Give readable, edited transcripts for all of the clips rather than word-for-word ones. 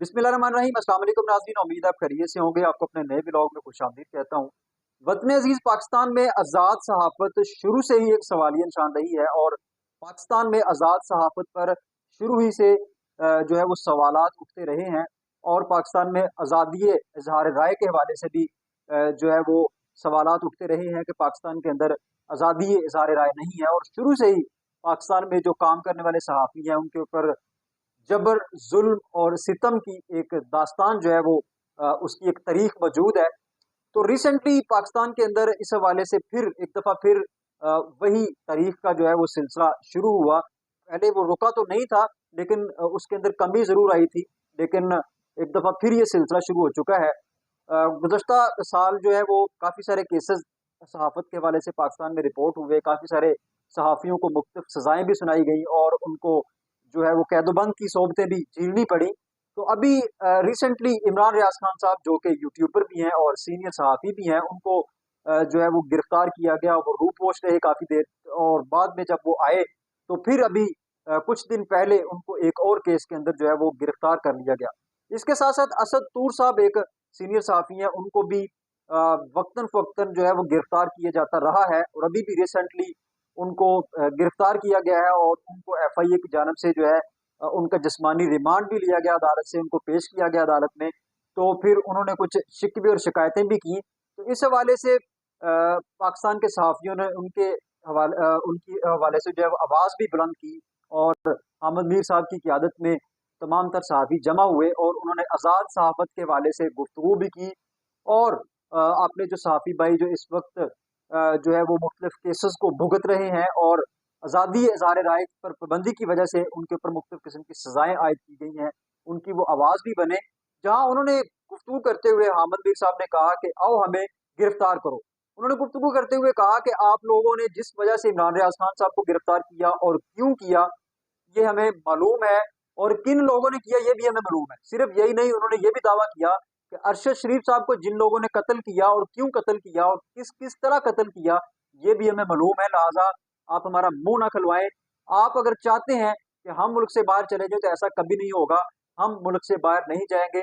बिस्मिल्लाहिर्रहमानिर्रहीम। अस्सलाम वालेकुम नाज़रीन, उम्मीद है आप खैरियत से होंगे। आपको अपने नए ब्लॉग में खुशामदीद कहता हूँ। वतन अजीज पाकिस्तान में आज़ाद सहाफ़त शुरू से ही एक सवालिया निशान रही है और पाकिस्तान में आज़ाद सहाफ़त पर शुरू ही से जो है वो सवालात उठते रहे हैं और पाकिस्तान में आज़ादी इजहार राय के हवाले से भी जो है वो सवालात उठते रहे हैं कि पाकिस्तान के अंदर आज़ादी इजहार राय नहीं है। और शुरू से ही पाकिस्तान में जो काम करने वाले सहाफ़ी हैं उनके ऊपर जबर, जुल्म और सितम की एक दास्तान जो है वो उसकी एक तारीख मौजूद है। तो रिसेंटली पाकिस्तान के अंदर इस हवाले से फिर एक दफ़ा फिर वही तारीख का जो है वो सिलसिला शुरू हुआ। पहले वो रुका तो नहीं था, लेकिन उसके अंदर कमी ज़रूर आई थी। लेकिन एक दफ़ा फिर ये सिलसिला शुरू हो चुका है। गुज़श्ता साल जो है वो काफ़ी सारे केसेस सहाफ़त के हवाले से पाकिस्तान में रिपोर्ट हुए, काफ़ी सारे सहाफ़ियों को मुख्तलिफ सज़ाएँ भी सुनाई गई और उनको जो है वो कैदोबंद की सोबतें भी झेलनी पड़ी। तो अभी रिसेंटली इमरान रियाज खान साहब, जो कि यूट्यूबर भी हैं और सीनियर सहाफ़ी भी हैं, उनको जो है वो गिरफ्तार किया गया। वो रूप पोश रहे काफ़ी देर और बाद में जब वो आए तो फिर अभी कुछ दिन पहले उनको एक और केस के अंदर जो है वो गिरफ्तार कर लिया गया। इसके साथ साथ असद तूर साहब एक सीनियर सहाफ़ी हैं, उनको भी वक्तन फ़वक्तन जो है वो गिरफ्तार किया जाता रहा है और अभी भी रिसेंटली उनको गिरफ्तार किया गया है और उनको एफआईए की जानब से जो है उनका जिस्मानी रिमांड भी लिया गया अदालत से, उनको पेश किया गया अदालत में। तो फिर उन्होंने कुछ शिकवे और शिकायतें भी की। तो इस हवाले से पाकिस्तान के सहाफ़ियों ने उनकी हवाले से जो है आवाज़ भी बुलंद की और अहमद मीर साहब की क़ियादत में तमाम तर सहाफ़ी जमा हुए और उन्होंने आज़ाद सहाफ़त के हवाले से गुफ्तगू भी की। और अपने जो सहाफ़ी भाई जो इस वक्त जो है वो मुख्तलिफ केसेस को भुगत रहे हैं और आज़ादी इज़हार राय पर पाबंदी की वजह से उनके ऊपर मुख्तलिफ किस्म की सज़ाएँ आयद की गई हैं, उनकी वो आवाज़ भी बने। जहाँ उन्होंने गुफ्तगू करते हुए हामिद मीर साहब ने कहा कि आओ हमें गिरफ्तार करो। उन्होंने गुफ्तगू करते हुए कहा कि आप लोगों ने जिस वजह से इमरान रियाज खान साहब को गिरफ्तार किया और क्यों किया, ये हमें मालूम है और किन लोगों ने किया ये भी हमें मालूम है। सिर्फ यही नहीं, उन्होंने ये भी दावा किया कि अरशद शरीफ साहब को जिन लोगों ने कत्ल किया और क्यों कत्ल किया और किस किस तरह कत्ल किया, ये भी हमें मालूम है। लिहाजा आप हमारा मुंह ना खुलवाएं। आप अगर चाहते हैं कि हम मुल्क से बाहर चले जाएं तो ऐसा कभी नहीं होगा। हम मुल्क से बाहर नहीं जाएंगे।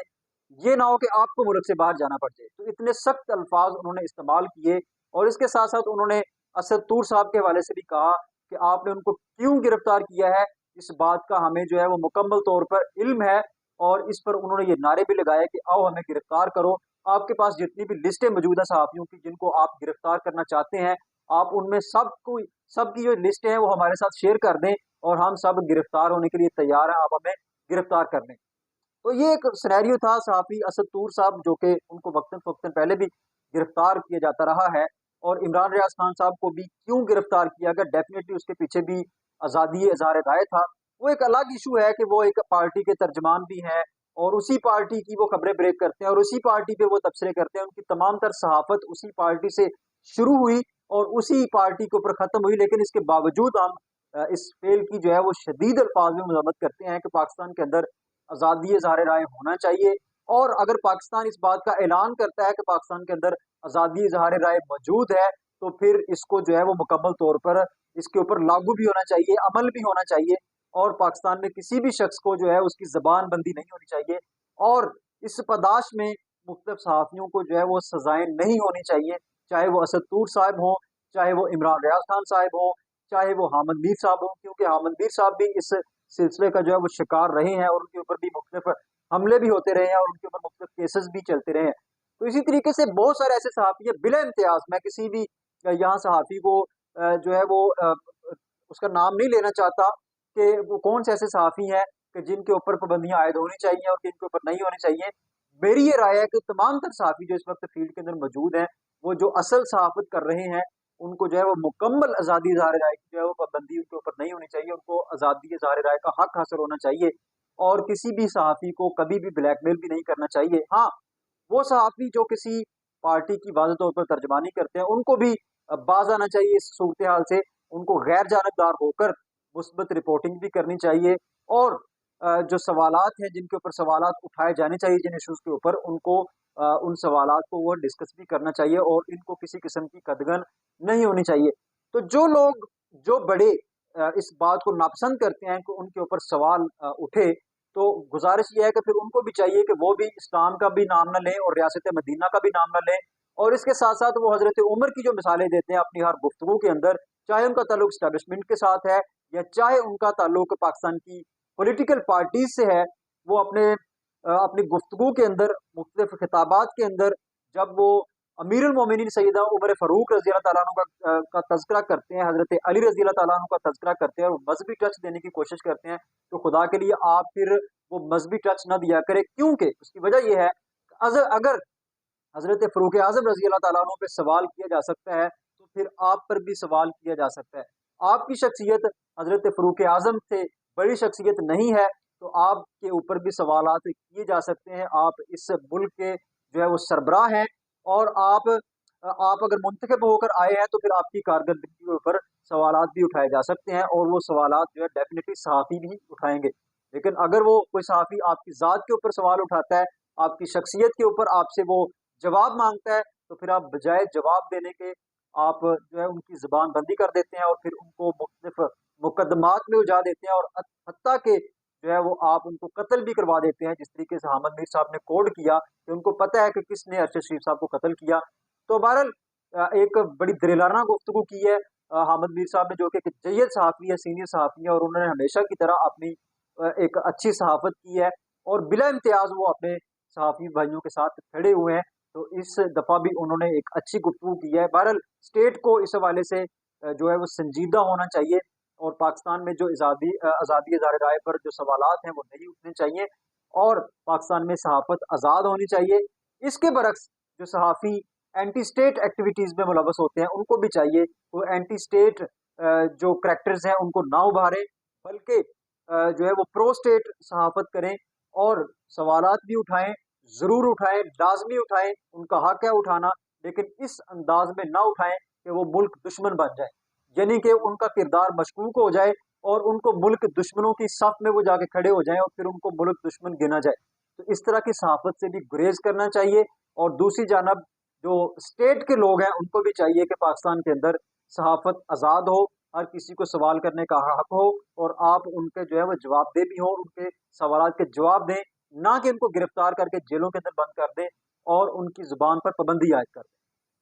ये ना हो कि आपको मुल्क से बाहर जाना पड़ जाए। तो इतने सख्त अल्फाज उन्होंने इस्तेमाल किए और इसके साथ साथ उन्होंने असद तूर साहब के हवाले से भी कहा कि आपने उनको क्यों गिरफ्तार किया है, इस बात का हमें जो है वो मुकम्मल तौर पर इल्म है। और इस पर उन्होंने ये नारे भी लगाए कि आओ हमें गिरफ्तार करो। आपके पास जितनी भी लिस्टें मौजूद है सहाफ़ियों की जिनको आप गिरफ्तार करना चाहते हैं, आप उनमें सबकी जो लिस्टें हैं वो हमारे साथ शेयर कर दें और हम सब गिरफ्तार होने के लिए तैयार हैं, आप हमें गिरफ्तार कर लें। तो ये एक सिनेरियो था। सहाफ़ी असद तूर साहब, जो कि उनको वक्तन फ़वक्तन पहले भी गिरफ्तार किया जाता रहा है, और इमरान रियाज खान साहब को भी क्यों गिरफ्तार किया गया, डेफिनेटली उसके पीछे भी आज़ादी इज़हार राय था। वो एक अलग इशू है कि वो एक पार्टी के तर्जमान भी हैं और उसी पार्टी की वो खबरें ब्रेक करते हैं और उसी पार्टी पे वो तबसरे करते हैं। उनकी तमाम तर सहाफ़त उसी पार्टी से शुरू हुई और उसी पार्टी के ऊपर ख़त्म हुई। लेकिन इसके बावजूद हम इस फेल की जो है वो शदीद अल्फाज में मज़म्मत करते हैं कि पाकिस्तान के अंदर आज़ादी इज़हार राय होना चाहिए। और अगर पाकिस्तान इस बात का ऐलान करता है कि पाकिस्तान के अंदर आज़ादी इज़हार राय मौजूद है, तो फिर इसको जो है वो मुकम्मल तौर पर इसके ऊपर लागू भी होना चाहिए, अमल भी होना चाहिए। और पाकिस्तान में किसी भी शख्स को जो है उसकी ज़बान बंदी नहीं होनी चाहिए और इस पदाश में मुख्तलिफ सहाफ़ियों को जो है वो सज़ाएँ नहीं होनी चाहिए, चाहे वो असद तूर साहब हों, चाहे वो इमरान रियाज खान साहब हों, चाहे वो हामिद मीर साहब हों। क्योंकि हामिद मीर साहब भी इस सिलसिले का जो है वो शिकार रहे हैं और उनके ऊपर भी मुख्तलिफ हमले भी होते रहे हैं और उनके ऊपर मुख्तलिफ केसेस भी चलते रहे हैं। तो इसी तरीके से बहुत सारे ऐसे सहाफ़ी हैं बिला इम्तियाज़। मैं किसी भी यहाँ सहाफ़ी को जो है वो उसका नाम नहीं लेना चाहता कि वो कौन से ऐसे सहाफ़ी हैं कि जिनके ऊपर पाबंदियाँ आयद होनी चाहिए और जिनके ऊपर नहीं होनी चाहिए। मेरी ये राय है कि तमाम तर सहाफ़ी जो इस वक्त फील्ड के अंदर मौजूद हैं, वो जो असल सहाफ़त कर रहे हैं, उनको जो है वो मुकम्मल आज़ादी इज़हार राय की जो है वो पाबंदी उनके ऊपर नहीं होनी चाहिए। उनको आज़ादी इज़हार राय का हक हासिल होना चाहिए और किसी भी सहाफ़ी को कभी भी ब्लैकमेल भी नहीं करना चाहिए। हाँ, वो सहाफ़ी जो किसी पार्टी की वाज़ेह तौर पर तर्जमानी करते हैं, उनको भी बाज़ आना चाहिए इस सूरत हाल से। उनको गैर जानबदार होकर मुस्बत रिपोर्टिंग भी करनी चाहिए और जो सवालात हैं जिनके ऊपर सवालात उठाए जाने चाहिए, जिन इशूज़ के ऊपर, उनको उन सवालात को वो डिस्कस भी करना चाहिए और इनको किसी किस्म की कदगन नहीं होनी चाहिए। तो जो लोग, जो बड़े इस बात को नापसंद करते हैं कि उनके ऊपर सवाल उठे, तो गुजारिश ये है कि फिर उनको भी चाहिए कि वो भी इस्लाम का भी नाम न लें और रियासत मदीना का भी नाम न लें, और इसके साथ साथ वो हजरत उमर की जो मिसालें देते हैं अपनी हर गुफ्तगू के अंदर, चाहे उनका ताल्लुक स्टैब्लिशमेंट के साथ है या चाहे उनका ताल्लुक पाकिस्तान की पॉलिटिकल पार्टीज से है, वो अपनी गुफ्तगू के अंदर मुख्तलिफ खिताबात के अंदर जब वो अमीरुल मोमिनीन सैयदा उमर फ़ारूक रज़ी अल्लाह तआला अन्हु का तज़किरा करते हैं, हज़रत अली रज़ी अल्लाह तआला अन्हु का तज़किरा करते हैं और मजहबी टच देने की कोशिश करते हैं, तो खुदा के लिए आप फिर वो मजहबी टच न दिया करें, क्योंकि उसकी वजह यह है अगर हज़रत फ़ारूक आज़म रज़ी अल्लाह तआला अन्हु पे सवाल किया जा सकता है, तो फिर आप पर भी सवाल किया जा सकता है। आपकी शख्सियत हज़रत फ़ारूक आज़म से बड़ी शख्सियत नहीं है, तो आपके ऊपर भी सवालात किए जा सकते हैं। आप इस मुल्क के जो है वो सरबराह हैं, और आप अगर मुंतखब होकर आए हैं, तो फिर आपकी कारकर्दगी के ऊपर सवालात भी उठाए जा सकते हैं, और वो सवालात जो है डेफिनेटली सहाफ़ी भी उठाएँगे। लेकिन अगर वो कोई सहाफ़ी आपकी ज़ात के ऊपर सवाल उठाता है, आपकी शख्सियत के ऊपर आपसे वो जवाब मांगता है, तो फिर आप बजाय जवाब देने के आप जो है उनकी ज़ुबान बंदी कर देते हैं और फिर उनको मुख्तलिफ मुकदमात में उलझा देते हैं, और हत्ता के जो है वो आप उनको कत्ल भी करवा देते हैं, जिस तरीके से हामिद मीर साहब ने कोड किया कि उनको पता है कि किसने अरशद शरीफ साहब को कत्ल किया। तो बहरहाल एक बड़ी दिलाना गुफ्तगू की है हामिद मीर साहब ने, जो कि एक जय्यद सहाफ़ी है, सीनियर सहाफ़ी है, और उन्होंने हमेशा की तरह अपनी एक अच्छी सहाफ़त की है और बिला इम्तियाज़ वो अपने सहाफ़ी भाइयों के साथ खड़े हुए हैं। तो इस दफ़ा भी उन्होंने एक अच्छी गुफ्तगू की है। बहरहाल स्टेट को इस हवाले से जो है वो संजीदा होना चाहिए, और पाकिस्तान में जो आज़ादी इज़हार राय पर जो सवालात हैं वो नहीं उठने चाहिए, और पाकिस्तान में सहाफ़त आज़ाद होनी चाहिए। इसके बरक्स जो सहाफ़ी एंटी स्टेट एक्टिविटीज़ में मुलव्वस होते हैं, उनको भी चाहिए वो एंटी स्टेट जो करैक्टर्स हैं उनको ना उभारें, बल्कि जो है वो प्रो स्टेट सहाफ़त करें और सवालात भी उठाएं, ज़रूर उठाएं, लाजमी उठाएं, उनका हक है उठाना, लेकिन इस अंदाज में ना उठाएं कि वो मुल्क दुश्मन बन जाए, यानी कि उनका किरदार मशकूक हो जाए और उनको मुल्क दुश्मनों की सफ में वो जाके खड़े हो जाएं और फिर उनको मुल्क दुश्मन गिना जाए। तो इस तरह की सहाफ़त से भी गुरेज करना चाहिए, और दूसरी जानब जो स्टेट के लोग हैं उनको भी चाहिए कि पाकिस्तान के अंदर सहाफ़त आज़ाद हो, हर किसी को सवाल करने का हक हो, और आप उनके जो है वो जवाबदेह भी हो, उनके सवालात के जवाब दें, ना कि उनको गिरफ्तार करके जेलों के अंदर बंद कर दें और उनकी ज़ुबान पर पाबंदी आयद कर दें।